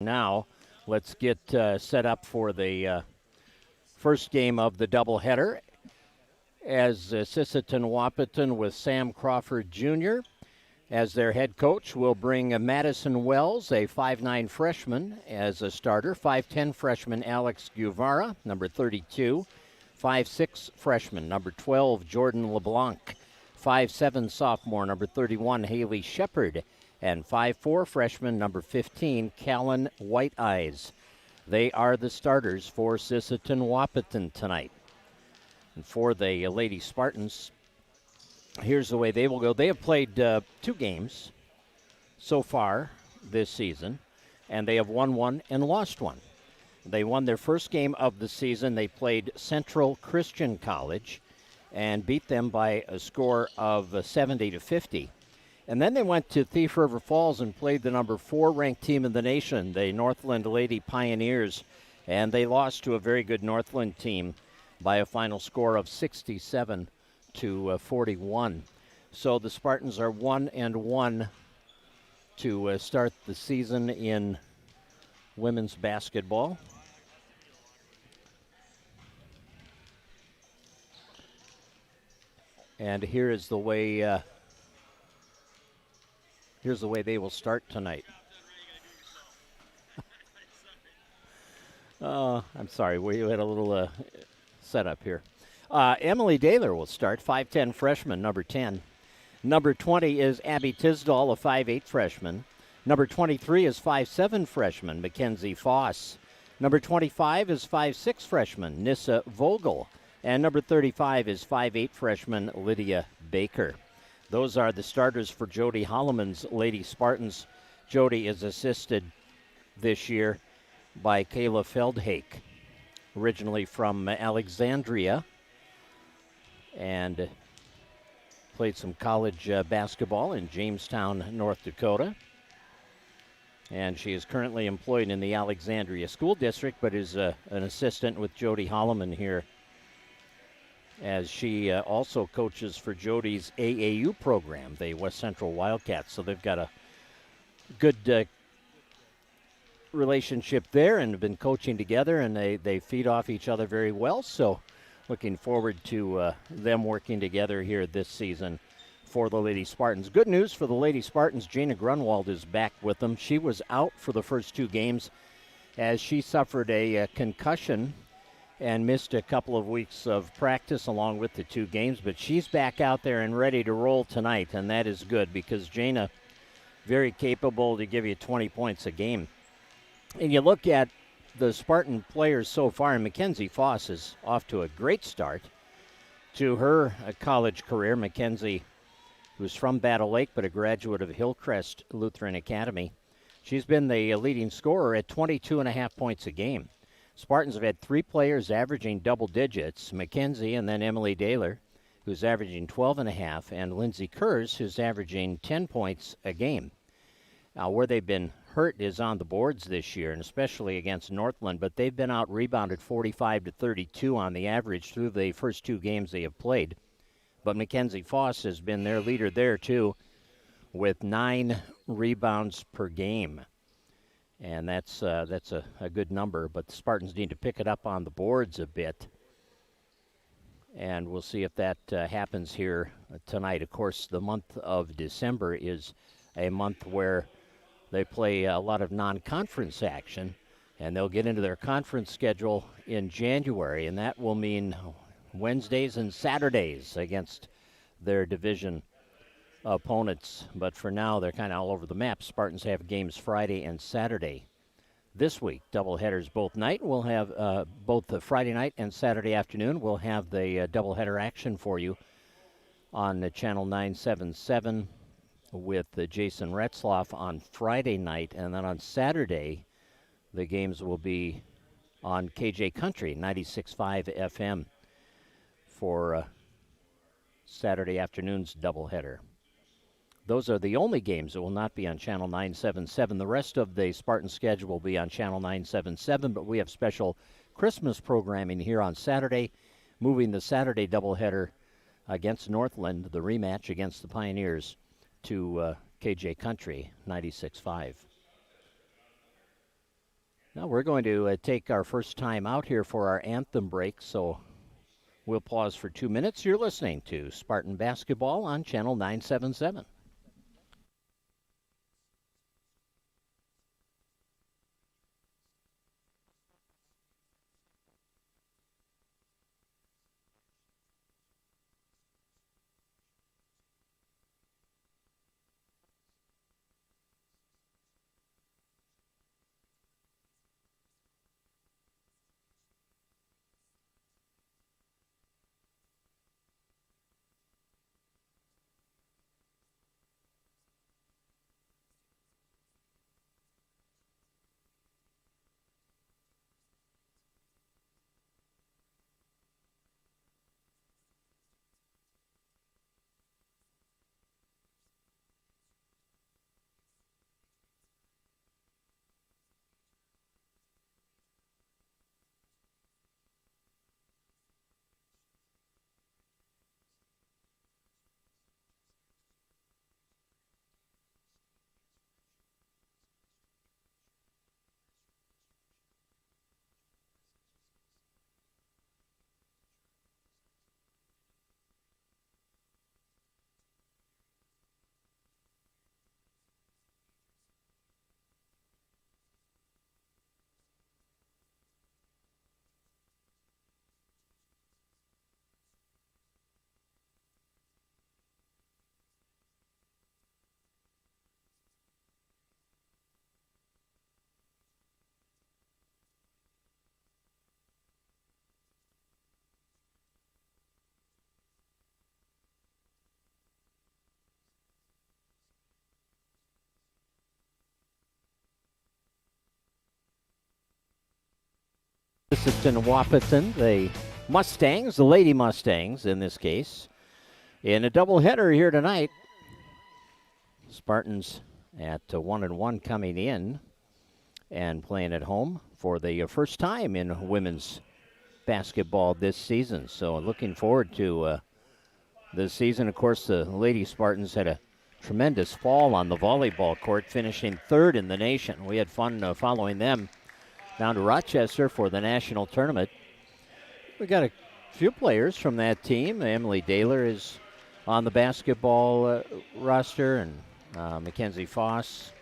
Now, let's get set up for the first game of the doubleheader as Sisseton Wahpeton with Sam Crawford Jr. as their head coach will bring Madison Wells, a 5'9 freshman, as a starter. 5'10 freshman Alex Guevara, number 32. 5'6 freshman, number 12, Jordan LeBlanc. 5'7 sophomore, number 31, Haley Shepard. And 5'4 freshman, number 15, Callan Whiteeyes. They are the starters for Sisseton Wahpeton tonight. And for the Lady Spartans, here's the way they will go. They have played 2 games so far this season, and they have won 1 and lost 1. They won their first game of the season. They played Central Christian College and beat them by a score of 70-50. And then they went to Thief River Falls and played the number 4 ranked team in the nation, the Northland Lady Pioneers, and they lost to a very good Northland team by a final score of 67-41. So the Spartans are 1-1 to start the season in women's basketball. And here is the way here's the way they will start tonight. I'm sorry, we had a little setup here. Emily Daler will start, 5'10 freshman, number 10. Number 20 is Abby Tisdall, a 5'8 freshman. Number 23 is 5'7 freshman, Mackenzie Foss. Number 25 is 5'6 freshman, Nissa Vogel. And number 35 is 5'8 freshman, Lydia Baker. Those are the starters for Jody Holloman's Lady Spartans. Jody is assisted this year by Kayla Feldhake, originally from Alexandria, and played some college basketball in Jamestown, North Dakota. And she is currently employed in the Alexandria School District, but is an assistant with Jody Holloman here, as she also coaches for Jody's AAU program, the West Central Wildcats. So they've got a good relationship there and have been coaching together, and they feed off each other very well. So looking forward to them working together here this season for the Lady Spartans. Good news for the Lady Spartans, Jana Grunwald is back with them. She was out for the first 2 games as she suffered a concussion and missed a couple of weeks of practice along with the 2 games, but she's back out there and ready to roll tonight, and that is good because Jana, very capable to give you 20 points a game. And you look at the Spartan players so far, and Mackenzie Foss is off to a great start to her college career. Mackenzie, who's from Battle Lake but a graduate of Hillcrest Lutheran Academy, she's been the leading scorer at 22.5 points a game. Spartans have had 3 players averaging double digits, Mackenzie and then Emily Daler, who's averaging 12.5, and Lindsay Kurz, who's averaging 10 points a game. Now, where they've been hurt is on the boards this year, and especially against Northland, but they've been out-rebounded 45-32 on the average through the first 2 games they have played. But Mackenzie Foss has been their leader there, too, with 9 rebounds per game. And that's a good number, but the Spartans need to pick it up on the boards a bit. And we'll see if that happens here tonight. Of course, the month of December is a month where they play a lot of non-conference action, and they'll get into their conference schedule in January, and that will mean Wednesdays and Saturdays against their division opponents. But for now, they're kind of all over the map. Spartans have games Friday and Saturday this week. Doubleheaders both night. We'll have both the Friday night and Saturday afternoon. We'll have the doubleheader action for you on the Channel 977 with Jason Retzloff on Friday night. And then on Saturday, the games will be on KJ Country, 96.5 FM for Saturday afternoon's doubleheader. Those are the only games that will not be on Channel 977. The rest of the Spartan schedule will be on Channel 977, but we have special Christmas programming here on Saturday, moving the Saturday doubleheader against Northland, the rematch against the Pioneers, to KJ Country 96.5. Now we're going to take our first time out here for our anthem break, so we'll pause for 2 minutes. You're listening to Spartan Basketball on Channel 977. Sisseton, Wahpeton, the Mustangs, the Lady Mustangs in this case, in a doubleheader here tonight. Spartans at 1-1 coming in and playing at home for the first time in women's basketball this season. So looking forward to this season. Of course, the Lady Spartans had a tremendous fall on the volleyball court, finishing third in the nation. We had fun following them down to Rochester for the national tournament. We got a few players from that team. Emily Daler is on the basketball roster, and Mackenzie Foss,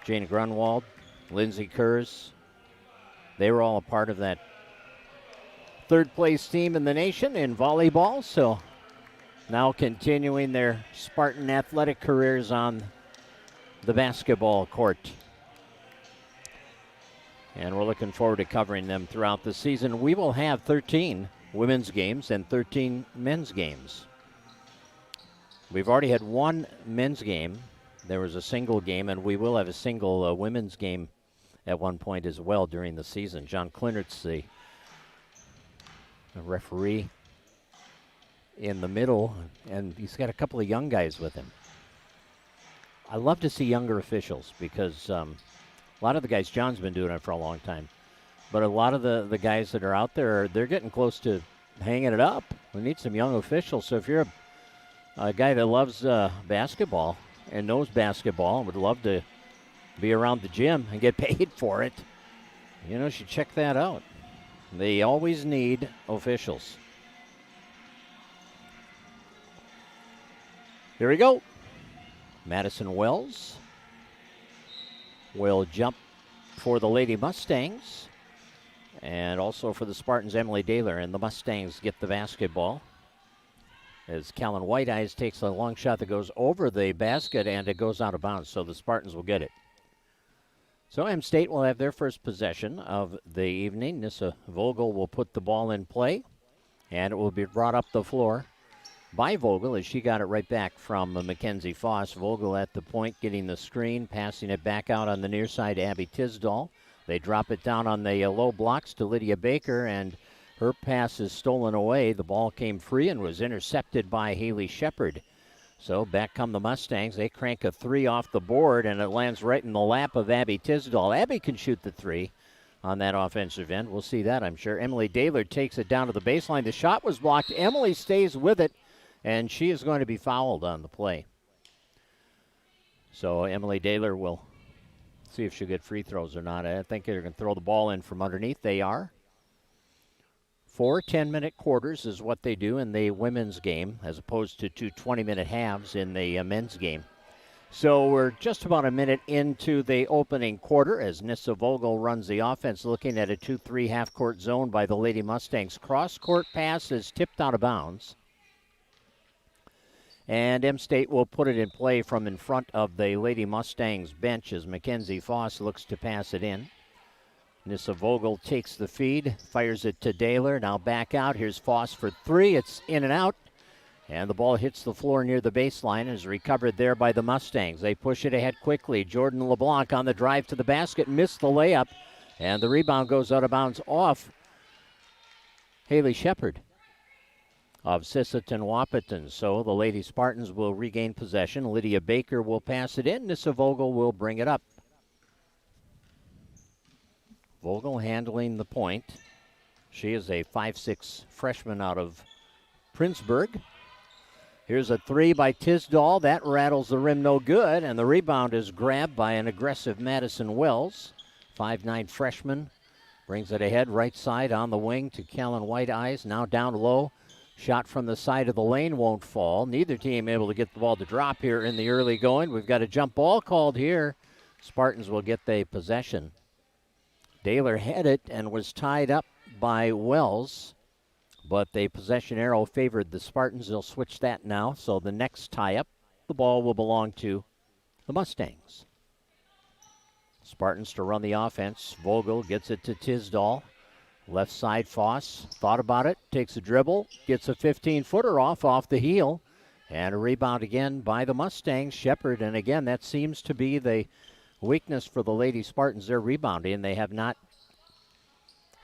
Jana Grunwald, Lindsay Kurz. They were all a part of that third place team in the nation in volleyball. So now continuing their Spartan athletic careers on the basketball court. And we're looking forward to covering them throughout the season. We will have 13 women's games and 13 men's games. We've already had one men's game. There was a single game, and we will have a single women's game at one point as well during the season. John Klinnert's the referee in the middle, and he's got a couple of young guys with him. I love to see younger officials because a lot of the guys, John's been doing it for a long time, but a lot of the guys that are out there, they're getting close to hanging it up. We need some young officials. So if you're a guy that loves basketball and knows basketball and would love to be around the gym and get paid for it, you should check that out. They always need officials. Here we go. Madison Wells will jump for the Lady Mustangs, and also for the Spartans, Emily Daler, and the Mustangs get the basketball as Callan White-Eyes takes a long shot that goes over the basket, and it goes out of bounds, so the Spartans will get it. So M State will have their first possession of the evening. Nissa Vogel will put the ball in play, and it will be brought up the floor by Vogel as she got it right back from Mackenzie Foss. Vogel at the point getting the screen, passing it back out on the near side to Abby Tisdall. They drop it down on the low blocks to Lydia Baker, and her pass is stolen away. The ball came free and was intercepted by Haley Shepard. So back come the Mustangs. They crank a three off the board, and it lands right in the lap of Abby Tisdall. Abby can shoot the three on that offensive end. We'll see that, I'm sure. Emily Daler takes it down to the baseline. The shot was blocked. Emily stays with it, and she is going to be fouled on the play. So Emily Daler will See if she'll get free throws or not. I think they're going to throw the ball in from underneath. They are. 4 10-minute quarters is what they do in the women's game, as opposed to 2 20-minute halves in the men's game. So we're just about a minute into the opening quarter as Nissa Vogel runs the offense, looking at a 2-3 half-court zone by the Lady Mustangs. Cross-court pass is tipped out of bounds. And M-State will put it in play from in front of the Lady Mustangs bench as Mackenzie Foss looks to pass it in. Nissa Vogel takes the feed, fires it to Daler. Now back out. Here's Foss for 3. It's in and out. And the ball hits the floor near the baseline and is recovered there by the Mustangs. They push it ahead quickly. Jordan LeBlanc on the drive to the basket, missed the layup, and the rebound goes out of bounds off Haley Shepard of Sisseton Wahpeton. So the Lady Spartans will regain possession. Lydia Baker will pass it in. Nissa Vogel will bring it up. Vogel handling the point. She is a 5'6" freshman out of Princeburg. Here's a 3 by Tisdall. That rattles the rim no good, and the rebound is grabbed by an aggressive Madison Wells. 5'9" freshman brings it ahead, right side on the wing to Kellen White Eyes. Now down low. Shot from the side of the lane won't fall. Neither team able to get the ball to drop here in the early going. We've got a jump ball called here. Spartans will get the possession. Daler had it and was tied up by Wells, but the possession arrow favored the Spartans. They'll switch that now, so the next tie-up, the ball will belong to the Mustangs. Spartans to run the offense. Vogel gets it to Tisdall. Left side, Foss thought about it, takes a dribble, gets a 15-footer off the heel, and a rebound again by the Mustangs. Shepard, and again, that seems to be the weakness for the Lady Spartans. They're rebounding. They have not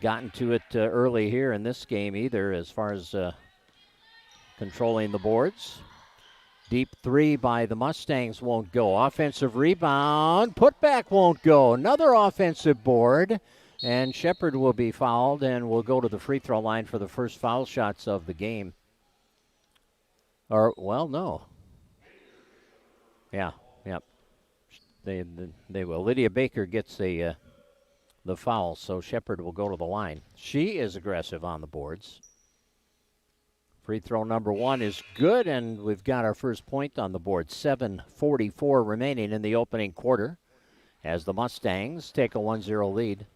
gotten to it early here in this game either as far as controlling the boards. Deep 3 by the Mustangs won't go. Offensive rebound. Putback won't go. Another offensive board. And Shepard will be fouled and will go to the free throw line for the first foul shots of the game. Or, well, no. Yeah. They will. Lydia Baker gets the foul, so Shepard will go to the line. She is aggressive on the boards. Free throw number 1 is good, and we've got our first point on the board. 7:44 remaining in the opening quarter as the Mustangs take a 1-0 lead.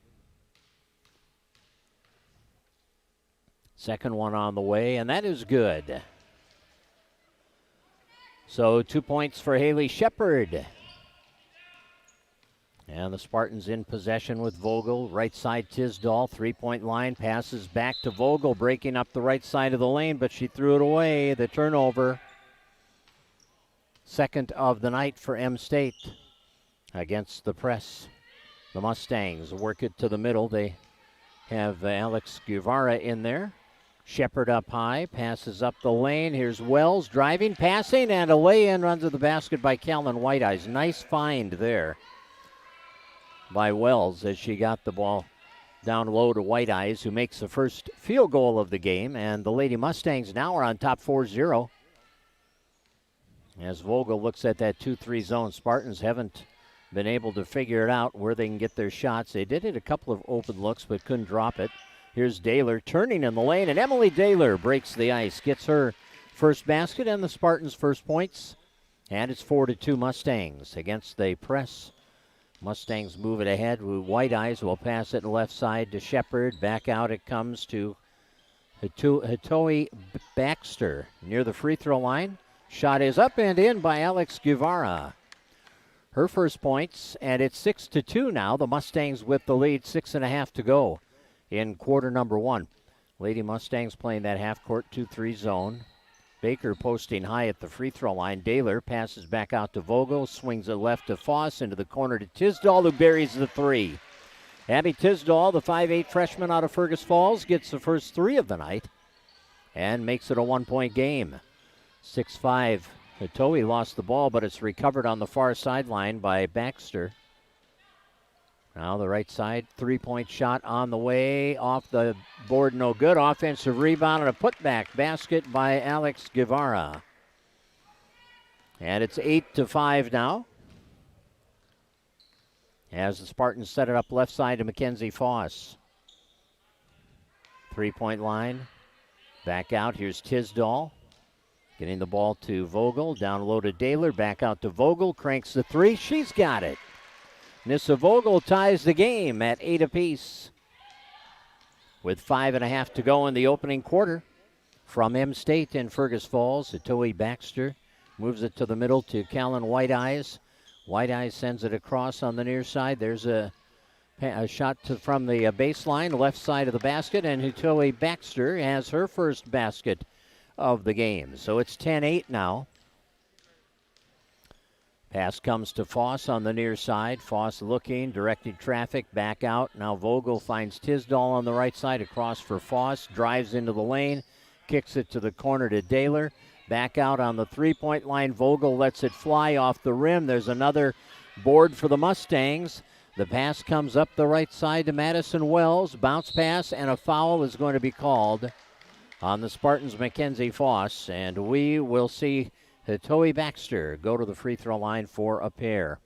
Second one on the way, and that is good. So 2 points for Haley Shepard. And the Spartans in possession with Vogel. Right side, Tisdall, three-point line. Passes back to Vogel, breaking up the right side of the lane, but she threw it away. The turnover. Second of the night for M-State against the press. The Mustangs work it to the middle. They have Alex Guevara in there. Shepard up high, passes up the lane. Here's Wells driving, passing, and a lay-in under the basket by Kellen White Eyes. Nice find there by Wells as she got the ball down low to White Eyes, who makes the first field goal of the game. And the Lady Mustangs now are on top 4-0. As Vogel looks at that 2-3 zone, Spartans haven't been able to figure it out where they can get their shots. They did hit a couple of open looks but couldn't drop it. Here's Daler turning in the lane, and Emily Daler breaks the ice, gets her first basket and the Spartans' first points. And it's 4-2 Mustangs against the press. Mustangs move it ahead. White Eyes will pass it left side to Shepard. Back out it comes to Hitoe Baxter near the free throw line. Shot is up and in by Alex Guevara. Her first points, and it's 6-2 now. The Mustangs with the lead, 6.5 to go in quarter number 1. Lady Mustangs playing that half-court 2-3 zone. Baker posting high at the free throw line. Daler passes back out to Vogel, swings it left to Foss, into the corner to Tisdall, who buries the 3. Abby Tisdall, the 5'8 freshman out of Fergus Falls, gets the first 3 of the night and makes it a 1-point game. 6'5". Hitoe lost the ball, but it's recovered on the far sideline by Baxter. Now the right side, three-point shot on the way, off the board, no good. Offensive rebound and a putback basket by Alex Guevara. And it's 8-5 now. As the Spartans set it up left side to Mackenzie Foss. 3-point line. Back out. Here's Tisdall. Getting the ball to Vogel. Down low to Daler. Back out to Vogel. Cranks the three. She's got it. Nissa Vogel ties the game at 8 apiece. With 5.5 to go in the opening quarter. From M-State in Fergus Falls, Atoe Baxter moves it to the middle to Callan White-Eyes. White-Eyes sends it across on the near side. There's a shot from the baseline, left side of the basket, and Atoe Baxter has her first basket of the game. So it's 10-8 now. Pass comes to Foss on the near side. Foss looking, directing traffic, back out. Now Vogel finds Tisdall on the right side, across for Foss, drives into the lane, kicks it to the corner to Daler. Back out on the 3-point line. Vogel lets it fly off the rim. There's another board for the Mustangs. The pass comes up the right side to Madison Wells. Bounce pass, and a foul is going to be called on the Spartans' Mackenzie Foss. And we will see Atoe Baxter go to the free throw line for a pair.